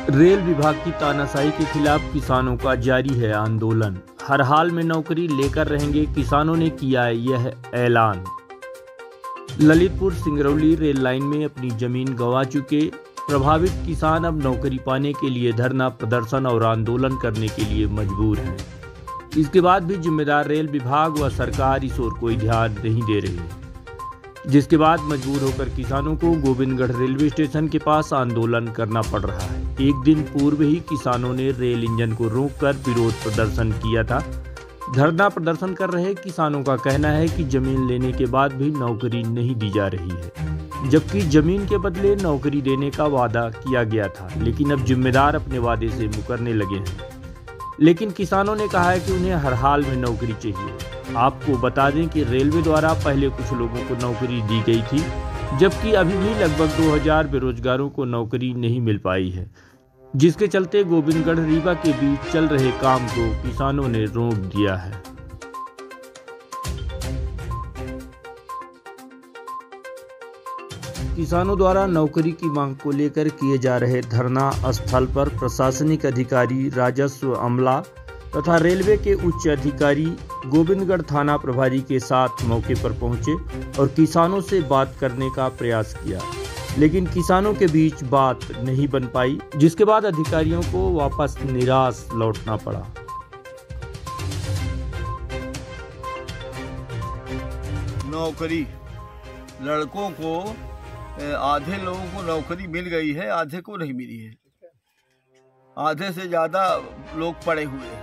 Rail विभाग की तानाशाही के खिलाफ किसानों का जारी है आंदोलन। हर हाल में नौकरी लेकर रहेंगे, किसानों ने किया यह ऐलान। ललितपुर सिंगरौली रेल लाइन में अपनी जमीन गंवा चुके प्रभावित किसान अब नौकरी पाने के लिए धरना प्रदर्शन और आंदोलन करने के लिए मजबूर हैं। इसके बाद भी जिम्मेदार रेल विभाग व सरकार इस ओर कोई ध्यान नहीं दे रही है, जिसके बाद मजबूर होकर किसानों को गोविंदगढ़ रेलवे स्टेशन के पास आंदोलन करना पड़ रहा है। एक दिन पूर्व ही किसानों ने रेल इंजन को रोककर विरोध प्रदर्शन किया था। धरना प्रदर्शन कर रहे किसानों का कहना है कि जमीन लेने के बाद भी नौकरी नहीं दी जा रही है, जबकि जमीन के बदले नौकरी देने का वादा किया गया था, लेकिन अब जिम्मेदार अपने वादे से मुकरने लगे हैं। लेकिन किसानों ने कहा है कि उन्हें हर हाल में नौकरी चाहिए। आपको बता दें कि रेलवे द्वारा पहले कुछ लोगों को नौकरी दी गई थी, जबकि अभी भी लगभग 2000 बेरोजगारों को नौकरी नहीं मिल पाई है, जिसके चलते गोविंदगढ़ रीवा के बीच चल रहे काम को किसानों ने रोक दिया है। किसानों द्वारा नौकरी की मांग को लेकर किए जा रहे धरना स्थल पर प्रशासनिक अधिकारी, राजस्व अमला तथा रेलवे के उच्च अधिकारी गोविंदगढ़ थाना प्रभारी के साथ मौके पर पहुंचे और किसानों से बात करने का प्रयास किया, लेकिन किसानों के बीच बात नहीं बन पाई, जिसके बाद अधिकारियों को वापस निराश लौटना पड़ा। नौकरी लड़कों को आधे लोगों को नौकरी मिल गई है, आधे को नहीं मिली है। आधे से ज़्यादा लोग पड़े हुए हैं,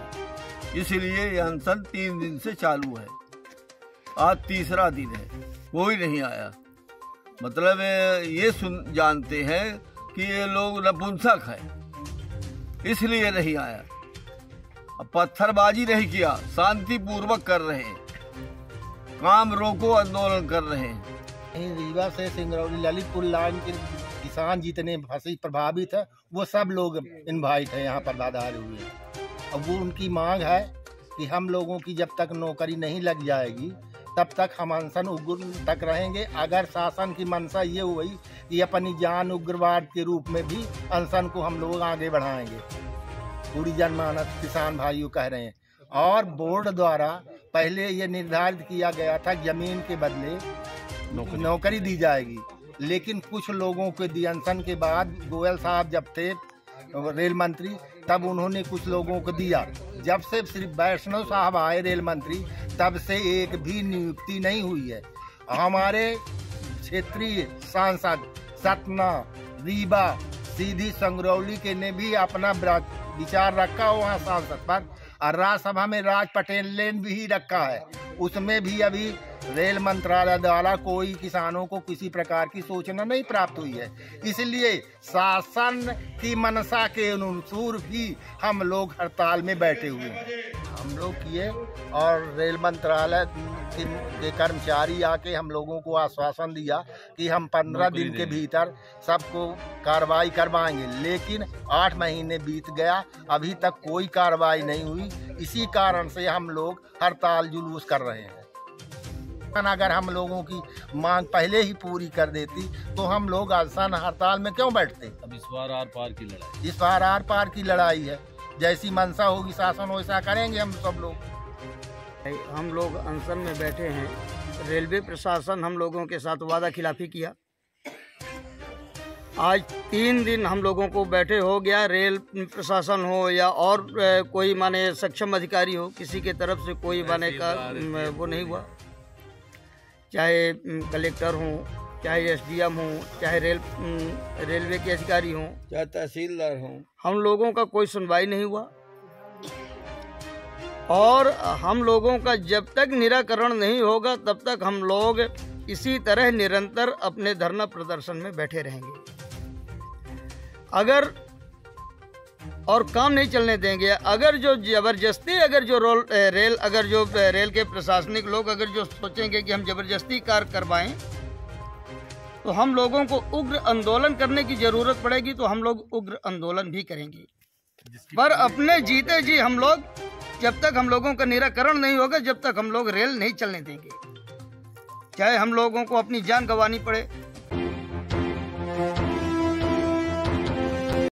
इसलिए ये अनशन 3 दिन से चालू है। आज तीसरा दिन है, कोई नहीं आया। मतलब ये जानते हैं कि ये लोग नपुंसक हैं, इसलिए नहीं आया। अब पत्थरबाजी नहीं किया, शांतिपूर्वक कर रहे हैं, काम रोको आंदोलन कर रहे हैं। रीवा से सिंगरौली ललितपुर लाइन के किसान जितने फसल प्रभावित है वो सब लोग इनवाइट है यहाँ पर पधारे हुए हैं। अब वो उनकी मांग है कि हम लोगों की जब तक नौकरी नहीं लग जाएगी तब तक हम अनशन उग्र तक रहेंगे। अगर शासन की मंशा ये हुई कि अपनी जान उग्रवाद के रूप में भी अनशन को हम लोग आगे बढ़ाएंगे, पूरी जनमानस किसान भाइयों कह रहे हैं। और बोर्ड द्वारा पहले ये निर्धारित किया गया था जमीन के बदले नौकरी दी जाएगी, लेकिन कुछ लोगों के दिए अनशन के बाद गोयल साहब जब थे रेल मंत्री तब उन्होंने कुछ लोगों को दिया। जब से श्री वैष्णव साहब आए रेल मंत्री तब से एक भी नियुक्ति नहीं हुई है। हमारे क्षेत्रीय सांसद सतना, रीवा, सीधी, संगरौली के ने भी अपना विचार रखा वहाँ सांसद पर, और राज्यसभा में राज पटेल ने भी रखा है। उसमें भी अभी रेल मंत्रालय द्वारा कोई किसानों को किसी प्रकार की सूचना नहीं प्राप्त हुई है। इसलिए शासन की मनसा के अनुसार भी हम लोग हड़ताल में बैठे हुए हैं। हम लोग किए और रेल मंत्रालय के कर्मचारी आके हम लोगों को आश्वासन दिया कि हम 15 दिन के भीतर सबको कार्रवाई करवाएंगे, लेकिन 8 महीने बीत गया, अभी तक कोई कार्रवाई नहीं हुई। इसी कारण से हम लोग हड़ताल जुलूस कर रहे हैं। अगर हम लोगों की मांग पहले ही पूरी कर देती तो हम लोग अनशन हड़ताल में क्यों बैठते। अब इस बार आर पार की लड़ाई, इस बार आर पार की लड़ाई है। जैसी मंशा होगी शासन वैसा करेंगे हम सब लोग। हम लोग अनशन में बैठे हैं। रेलवे प्रशासन हम लोगों के साथ वादा खिलाफी किया। आज 3 दिन हम लोगों को बैठे हो गया। रेल प्रशासन हो या और कोई माने सक्षम अधिकारी हो, किसी के तरफ से कोई माने का वो नहीं हुआ। चाहे कलेक्टर हो, चाहे एसडीएम हो, चाहे रेलवे के अधिकारी हों, चाहे तहसीलदार हों, हम लोगों का कोई सुनवाई नहीं हुआ। और हम लोगों का जब तक निराकरण नहीं होगा तब तक हम लोग इसी तरह निरंतर अपने धरना प्रदर्शन में बैठे रहेंगे। अगर और काम नहीं चलने देंगे। अगर जो जबरदस्ती रेल के प्रशासनिक लोग अगर जो सोचेंगे कि हम जबरदस्ती कार्य करवाएं तो हम लोगों को उग्र आंदोलन करने की जरूरत पड़ेगी, तो हम लोग उग्र आंदोलन भी करेंगे। पर अपने जीते जी हम लोग, जब तक हम लोगों का निराकरण नहीं होगा, जब तक हम लोग रेल नहीं चलने देंगे, चाहे हम लोगों को अपनी जान गंवानी पड़े।